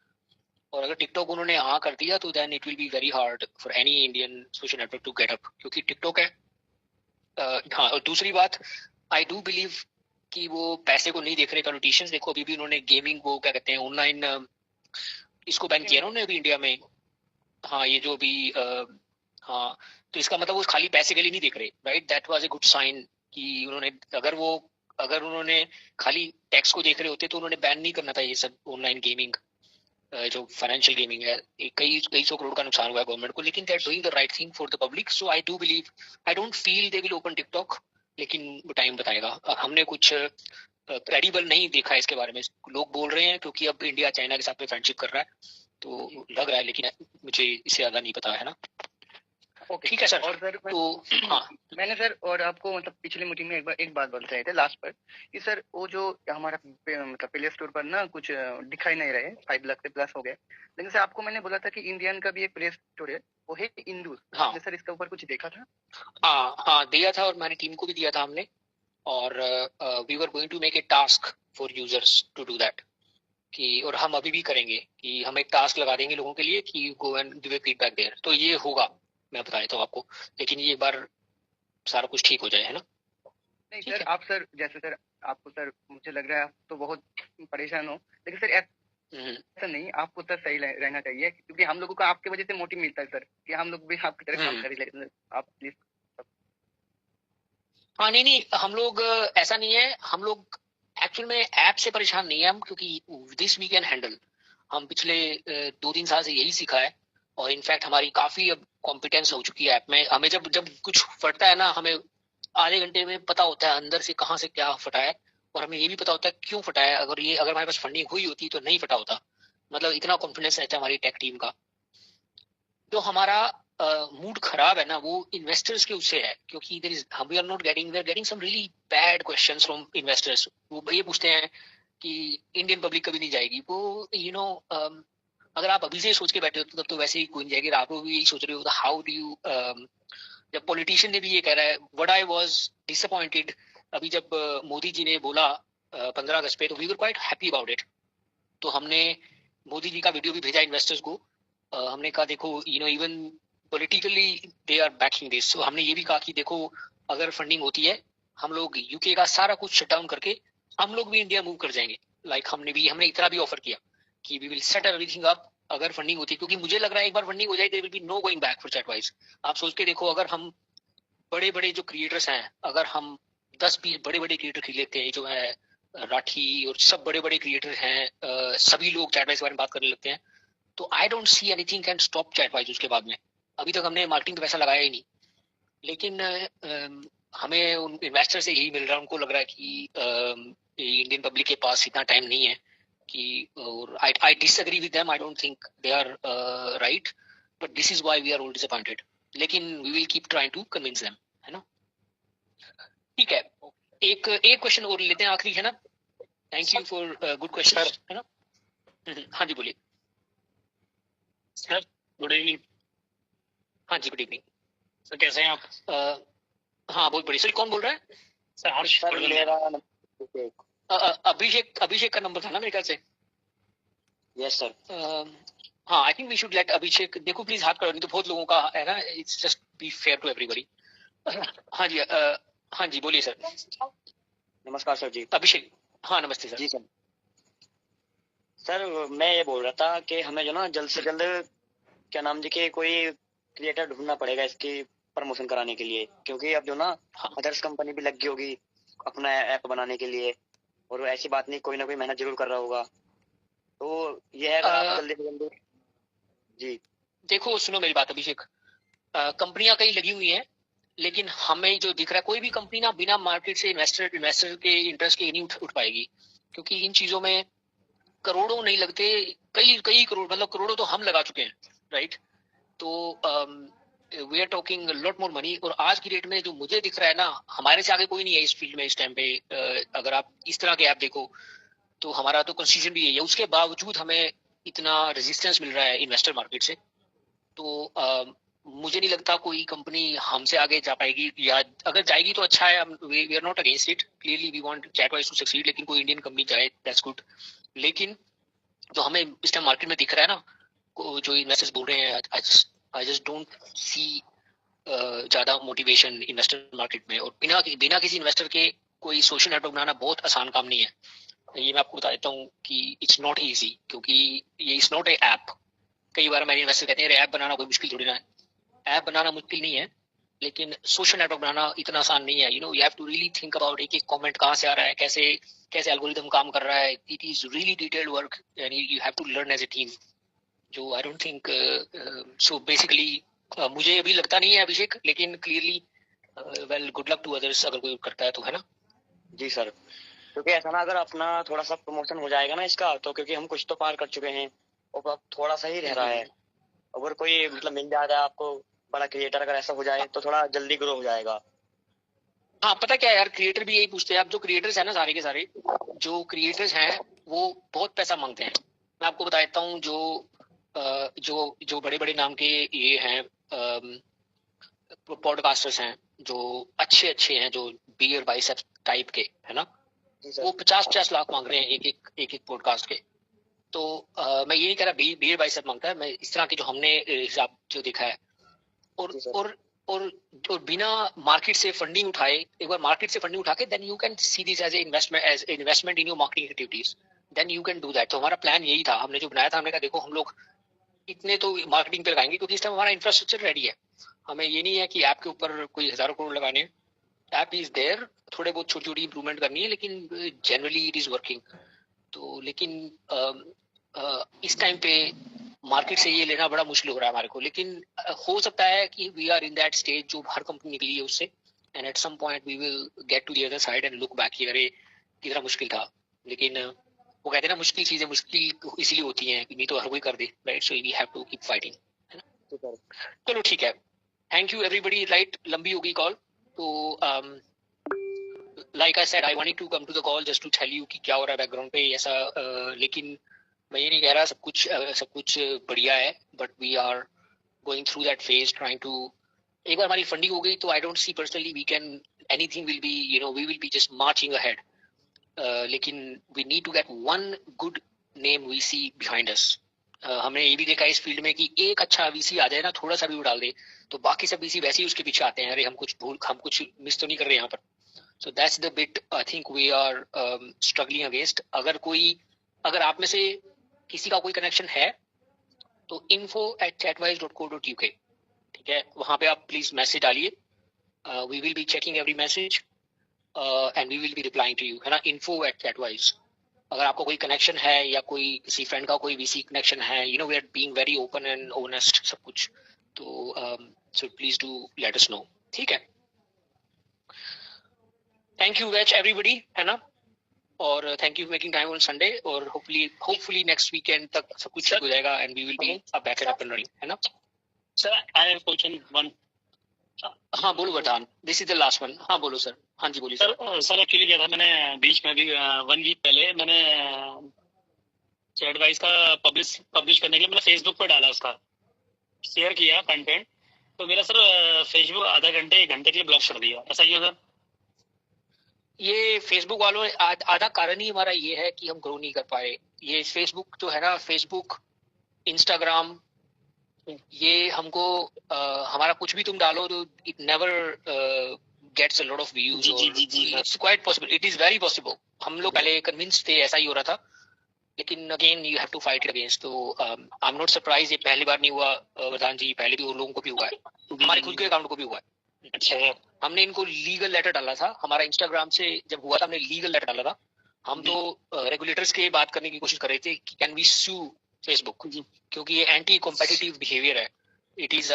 और अगर टिकटॉक उन्होंने हाँ कर दिया, तो then it will be very hard for any Indian social network to get up, क्योंकि टिकटॉक है। हाँ, और दूसरी बात, आई डू बिलीव कि वो पैसे को नहीं देख रहे पॉलिटिशियंस। देखो, अभी भी उन्होंने गेमिंग, वो क्या कहते हैं, ऑनलाइन, इसको बैन किया ना उन्होंने अभी इंडिया में। हाँ, ये जो भी हाँ, तो इसका मतलब वो खाली पैसे के लिए नहीं देख रहे, right. That was a good sign कि उन्होंने, अगर उन्होंने खाली टैक्स को देख रहे होते, तो उन्होंने बैन नहीं करना था ये सब ऑनलाइन गेमिंग, जो फाइनेंशियल गेमिंग है। कई सौ करोड़ का नुकसान हुआ है गवर्नमेंट को, लेकिन they are doing the right thing for the public. So I do believe, I don't feel they will open TikTok, लेकिन वो टाइम बताएगा। हमने कुछ क्रेडिबल नहीं देखा इसके बारे में। लोग बोल रहे हैं क्योंकि अब इंडिया चाइना के साथ में फ्रेंडशिप कर रहा है, तो लग रहा है, लेकिन मुझे इससे ज्यादा नहीं पता, है ना। ओके, ठीक है सर। और सर तो हाँ, मैंने सर, और आपको मतलब पिछले मीटिंग में एक बात बोल रहे थे लास्ट पर कि सर वो जो हमारा मतलब प्ले स्टोर पर ना कुछ दिखाई नहीं रहे, 5 लाख से प्लस हो गए। लेकिन सर आपको मैंने बोला था कि इंडियन का भी एक प्ले स्टोर है, वो है इंडूस। हाँ सर इसके ऊपर कुछ देखा था? हाँ, दिया था, और हमारी टीम को भी दिया था हमने। और we were going to make a task for users to do that, कि और हम अभी भी करेंगे कि हम एक टास्क लगा देंगे लोगों के लिए कि go and give a feedback there. तो ये होगा, मैं बता देता हूँ आपको, लेकिन ये बार सारा कुछ ठीक हो जाए, है ना। नहीं सर, आप सर जैसे सर आपको सर मुझे लग रहा है आप तो बहुत परेशान हो, लेकिन सर ऐसा नहीं, आपको सर सही रहना चाहिए, क्योंकि हम लोगों को आपकी वजह से मोटिव मिलता है सर कि हम लोग भी आपकी तरह काम करें। आप प्लीज। हाँ, नहीं, हम लोग ऐसा नहीं है, हम लोग एक्चुअल में ऐप से परेशान नहीं है हम, क्योंकि दिस वी कैन हैंडल। हम पिछले 2-3 साल से यही सीखा है, और इनफैक्ट हमारी काफी अब कॉम्पिटेंस हो चुकी है ऐप में। हमें जब कुछ फटता है ना, हमें आधे घंटे में पता होता है अंदर से कहाँ से क्या फटा है, और हमें ये भी पता होता है क्यों फटा है। अगर हमारे पास फंडिंग हुई होती तो नहीं फटा होता। मतलब इतना कॉन्फिडेंस रहता है हमारी टेक टीम का। जो हमारा मूड खराब है ना, वो इन्वेस्टर्स के उससे है, क्योंकि we are getting some really bad questions from investors. वो ये पूछते हैं कि इंडियन पब्लिक कभी नहीं जाएगी। वो अगर आप अभी से सोच के बैठे हो तब तो वैसे ही कोई नहीं जाएगी। आप लोग भी यही सोच रहे हो, हाउ डू यू, जब पॉलिटिशियन ने भी ये कह रहा है, व्हाट आई वाज डिसअपॉइंटेड अभी जब मोदी जी ने बोला 15 अगस्त पे, तो we were quite happy about it. तो हमने मोदी जी का वीडियो भी भेजा इन्वेस्टर्स को। हमने कहा देखो, even politically they are backing this. तो हमने ये भी कहा कि देखो, अगर फंडिंग होती है हम लोग यूके का सारा कुछ शट डाउन करके हम लोग भी इंडिया मूव कर जाएंगे। लाइक हमने इतना भी ऑफर किया कि we will set everything up अगर फंडिंग होती है, क्योंकि मुझे लग रहा है एक बार फंडिंग हो जाए there will be no going back for Chatwise. आप सोच के देखो, अगर हम बड़े बड़े जो क्रिएटर्स हैं, अगर हम 10-20 बड़े बड़े क्रिएटर खरीद लेते हैं, जो है राठी और सब बड़े बड़े क्रिएटर हैं, सभी लोग चैटवाइज के बारे में बात करने लगते हैं, तो I don't see anything can stop chat-wise उसके बाद में। अभी तक हमने मार्केटिंग पे पैसा लगाया ही नहीं, लेकिन हमें उन इन्वेस्टर से यही मिल रहा है, उनको लग रहा है कि इंडियन पब्लिक के पास इतना टाइम नहीं है कि, और I disagree with them, I don't think they are right, but this is why we are all disappointed, लेकिन we will keep trying to convince them, है ना। ठीक है, एक क्वेश्चन और लेते हैं, आखिरी, है ना। Thank you for good question, है ना। हाँ जी बोलिए सर। Good evening. हाँ जी गुड इवनिंग सर, कैसे हैं आप? हाँ बहुत बढ़िया। सर कौन बोल रहा है? सर हर्ष। सर मेरा अभिषेक का नंबर था ना मेरे ख्याल से। Yes sir. हाँ, I think we should let Abhishek. देखो प्लीज हाथ करो, नहीं तो बहुत लोगों का है ना, it's just be fair to everybody. हाँ जी बोलिए सर। नमस्कार सर जी। अभिषेक, हाँ नमस्ते सर। जी सर। सर मैं ये बोल रहा था कि हमें जो ना जल्द से जल्द क्या नाम जी के कोई क्रिएटर ढूंढना पड़ेगा इसकी प्रमोशन कराने के लिए, क्योंकि अब जो ना अदर्स कंपनी भी लग गई होगी अपना ऐप बनाने के लिए, और ऐसी बात नहीं, कोई ना कोई मेहनत जरूर कर रहा होगा, तो ये है आप जल्दी से जल्दी। जी देखो सुनो मेरी बात अभिषेक, कंपनियां कई लगी हुई हैं, लेकिन हमें जो दिख रहा है, कोई भी कंपनी ना बिना मार्केट से इन्वेस्टर के इंटरेस्ट के नहीं उठ पाएगी, क्योंकि इन चीजों में करोड़ों नहीं लगते, कई करोड़, मतलब करोड़ों तो हम लगा चुके हैं, राइट। तो we are talking lot more money, और आज की डेट में जो मुझे दिख रहा है ना, हमारे से आगे कोई नहीं है इस फील्ड में इस टाइम पे। अगर आप इस तरह के ऐप देखो तो हमारा तो कंस्टिट्यूशन भी यही है, उसके बावजूद हमें इतना रेजिस्टेंस मिल रहा है इन्वेस्टर मार्केट से। तो मुझे नहीं लगता कोई कंपनी हमसे आगे जा पाएगी, या अगर जाएगी तो अच्छा है, we are not against it, clearly we want Chatwise to succeed, लेकिन कोई इंडियन कंपनी जाए दैट्स गुड। लेकिन जो हमें इस टाइम मार्केट में दिख रहा है ना, जो इन्वेस्टर्स बोल रहे हैं, आई जस्ट डोंट सी ज्यादा मोटिवेशन इन्वेस्टर मार्केट में, और बिना किसी इन्वेस्टर के कोई सोशल नेटवर्क बनाना बहुत आसान काम नहीं है। ये मैं आपको बता देता हूँ कि इट्स नॉट इजी, क्योंकि ये इट्स नॉट ए ऐप। कई बार मेरे इन्वेस्टर कहते हैं ऐप बनाना कोई मुश्किल थोड़ी ना है, ऐप बनाना मुश्किल नहीं है, लेकिन सोशल नेटवर्क बनाना इतना आसान नहीं है। You have to really think about एक कमेंट कहाँ से आ रहा है, कैसे एल्गोरिथम काम कर रहा है, it is really detailed work, यानी you have to learn as a team, जो I don't think so basically मुझे अभी लगता नहीं है अभिषेक, लेकिन clearly well good luck to others अगर कोई करता है तो, है ना। जी सर, क्योंकि ऐसा ना अगर अपना थोड़ा सा प्रमोशन हो जाएगा ना इसका, तो क्योंकि हम कुछ तो पार कर चुके हैं और अब थोड़ा सा ही रह रहा है, अगर कोई मतलब मिल जाएगा आपको बड़ा क्रिएटर, अगर ऐसा हो जाए तो थोड़ा जल्दी ग्रो हो जाएगा। हाँ पता क्या है यार, क्रिएटर भी यही पूछते हैं। आप जो क्रिएटर्स हैं ना, सारे के सारे जो क्रिएटर्स हैं वो बहुत पैसा मांगते हैं। मैं आपको बता देता हूँ, जो बड़े बड़े नाम के ये हैं पॉडकास्टर्स हैं, जो अच्छे हैं, जो बियर बाइसेप टाइप के, है ना, वो 50-50 लाख मांग रहे हैं एक पॉडकास्ट के। तो मैं ये नहीं कह रहा बियर बाइसेप मांगता है, मैं इस तरह के जो हमने हिसाब जो देखा है, और बिना मार्केट से फंडिंग उठाए, एक बार मार्केट से फंडिंग उठा के then you can see this as investment in your marketing activities, then you can do that. तो हमारा प्लान यही था, हमने जो बनाया था, हमने कहा देखो हम लोग इतने तो मार्केटिंग पे लगाएंगे, क्योंकि इस टाइम हमारा इंफ्रास्ट्रक्चर रेडी है। हमें ये नहीं है कि ऐप के ऊपर कोई हजारों करोड़ लगाने, ऐप इज देयर, थोड़े बहुत छोटी छोटी इंप्रूवमेंट करनी है, लेकिन जनरली इट इज वर्किंग। तो लेकिन इस टाइम पे मार्केट से ये लेना बड़ा मुश्किल हो रहा है हमारे को, लेकिन हो सकता है कि we are in that stage जो हर कंपनी निकली है उससे, and at some point we will get to the other side and look back कि अरे कितना मुश्किल था। लेकिन वो कहते हैं ना, मुश्किल चीजें मुश्किल इसलिए होती हैं कि नहीं तो हर कोई कर दे, right. So we have to keep fighting, है ना। चलो ठीक है, थैंक यू एवरीबडी। राइट, लंबी होगी कॉल, तो like I said I wanted to come to the call just to tell you कि क्या हो रहा है बैकग्राउंड पे ऐसा, लेकिन मैं ये नहीं कह रहा सब कुछ बढ़िया है, but we are going through that phase trying to, एक बार हमारी फंडिंग हो गई तो I don't see personally we can anything will be, we will be just marching ahead, लेकिन we need to get one good name VC behind us. हमने ये भी देखा इस फील्ड में कि एक अच्छा वीसी आ जाए ना, थोड़ा सा भी डाल दे, तो बाकी सब वीसी वैसे ही उसके पीछे आते हैं, अरे हम कुछ मिस तो नहीं कर रहे यहाँ पर। So that's the bit I think we are struggling against. अगर आप में से किसी का कोई कनेक्शन है तो info@chatwise.co.uk, ठीक है, वहां पे आप प्लीज मैसेज डालिए. We will be checking every message and we will be replying to you, है ना. info@chatwise. अगर आपको कोई कनेक्शन है या कोई किसी फ्रेंड का कोई VC कनेक्शन है, you know we are being very open and honest सब कुछ, तो so please do let us know, ठीक है. Thank you very everybody, है ना. और thank you for making time on Sunday, और hopefully next weekend तक सब कुछ ठीक हो जाएगा and we will be back and up and running, है ना. Sir, I have question one. हाँ बोलो वरदान, this is the last one. हाँ बोलो सर. हाँ जी बोलिए सर. सर एक्चुअली क्या था, मैंने बीच में भी 1 वीक पहले मैंने चैटवाइज का पब्लिश करने के लिए मैंने फेसबुक पर डाला, उसका शेयर किया कंटेंट, तो मेरा सर फेसबुक आधा घंटे 1 घंटे के लिए ब्लॉक कर दिया. ऐसा क्यों सर? ये फेसबुक वालों ने आधा कारण ही हमारा ये है कि हम ग्रो नहीं कर पाए. ये फेसबुक जो है ना, फेसबुक, इंस्टाग्राम, ये हमको हमारा कुछ भी तुम डालो तो it never gets a lot of views. It's quite possible, it is very possible. हम लोग पहले कन्विंस थे ऐसा ही हो रहा था, लेकिन again you have to fight against. तो आई एम नॉट सरप्राइज, ये पहली बार नहीं हुआ वरदान जी, पहले भी उन लोगों को भी हुआ है, हमारे खुद के अकाउंट को भी हुआ है. अच्छा, हमने इनको लीगल लेटर डाला था. हमारा इंस्टाग्राम से जब हुआ था हमने लीगल लेटर डाला था. हम तो रेगुलेटर्स के बात करने की कोशिश कर रहे थे कि कैन वी सू फेसबुक, क्योंकि ये एंटी कॉम्पिटिटिव बिहेवियर है. इट इज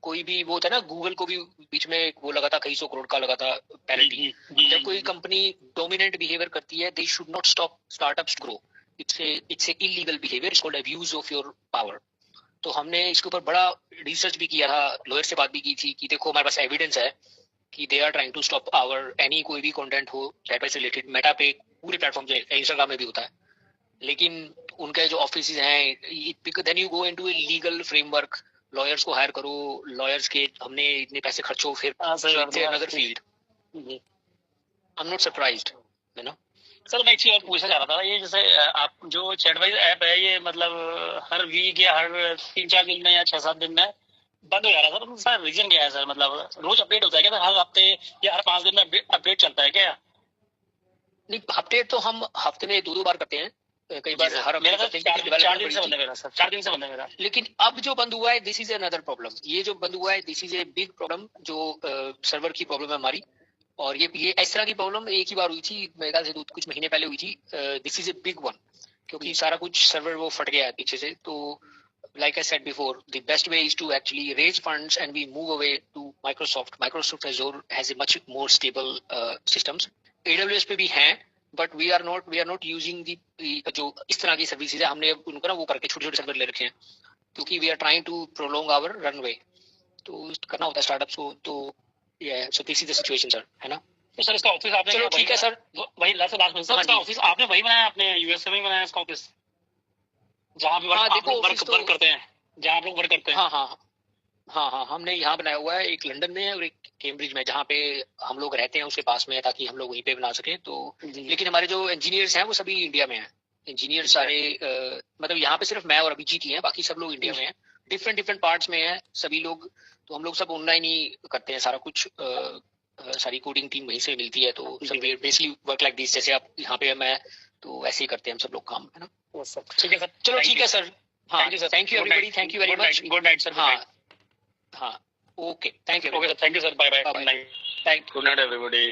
कोई भी वो होता है ना, गूगल को भी बीच में वो लगा था, कई 100 करोड़ का लगा था पेनल्टी. जब कोई कंपनी डोमिनेंट बिहेवियर करती है, they should not stop startups to grow. It's a illegal behaviour, it's called abuse of your power. तो हमने इसके ऊपर बड़ा रिसर्च भी किया था, लॉयर से बात भी की थी कि देखो हमारे पास एविडेंस है कि they are trying to stop our any कोई भी कंटेंट हो चैटवाइज रिलेटेड. मेटा पे पूरे प्लेटफॉर्म पे, इंस्टाग्राम में भी होता है, लेकिन उनके जो ऑफिस हैं, then you go into a legal framework, lawyers को हायर करो, लॉयर्स के हमने इतने पैसे खर्चो, फिर another field. I am not surprised, है ना. सर मैं एक चीज और पूछना चाह रहा था, ये जैसे आप जो चैटवाइज ऐप है, ये मतलब हर वीक या हर 3-4 दिन में या 6-7 दिन में बंद हो जा रहा है सर रीजन क्या है सर? मतलब रोज अपडेट होता है क्या, हर हफ्ते या हर 5 दिन में अपडेट चलता है क्या? नहीं, अपडेट तो हम हफ्ते में 2-2 बार करते हैं, कई बार हर मेरा 4 दिन से बंद है मेरा सर, 4 दिन से बंद है मेरा. लेकिन अब जो बंद हुआ है, दिस इज अनदर प्रॉब्लम. ये जो बंद हुआ है, this is a big problem, जो सर्वर की प्रॉब्लम है हमारी. और ये इस तरह की प्रॉब्लम एक ही बार हुई थी, मेरे ख्याल से कुछ महीने पहले हुई थी. This is a big one, क्योंकि सारा कुछ सर्वर वो फट गया है पीछे से. तो like I said before, the best way is to actually raise funds and we move away to Microsoft. Microsoft Azure has a much more stable systems. AWS पे भी हैं, but we are not using the जो इस तरह की सर्विसेज है, हमने उनको ना वो करके छोटे-छोटे सर्वर ले रखे हैं, क्योंकि we are trying to prolong our runway. तो करना होता है स्टार्टअप्स को. तो yeah, so this is the situation sir, है ना. तो सर इसका ऑफिस आपने, चलो ठीक है सर, वही लास्ट में सर, इसका ऑफिस आपने वही बनाया, आपने यूएसए में बनाया इसका ऑफिस, जहाँ पे वर्क करते हैं, जहाँ आप लोग वर्क करते हैं? हाँ, हमने यहाँ बनाया हुआ है, एक लंदन में और एक कैम्ब्रिज में, जहाँ पे हम लोग रहते हैं उसके पास में, ताकि हम लोग वहीं पे बना सके. तो लेकिन हमारे जो इंजीनियर्स हैं वो सभी इंडिया में हैं. इंजीनियर सारे मतलब यहाँ पे सिर्फ मैं और अभिजीत ही हैं, बाकी सब लोग इंडिया में हैं, डिफरेंट पार्ट्स में हैं सभी लोग. तो हम लोग सब ऑनलाइन ही करते हैं सारा कुछ, सारी कोडिंग टीम वहीं से मिलती है. तो सब बेसिकली वर्क लाइक दिस, जैसे आप यहाँ पे मैं, तो ऐसे ही करते हैं हम सब लोग काम, है ना. ठीक है सर, चलो ठीक है सर. हाँ, thank you everybody, thank you very much. Good night sir. हाँ, okay, thank you. Okay sir, thank you sir, bye bye, good night. Thank good night everybody.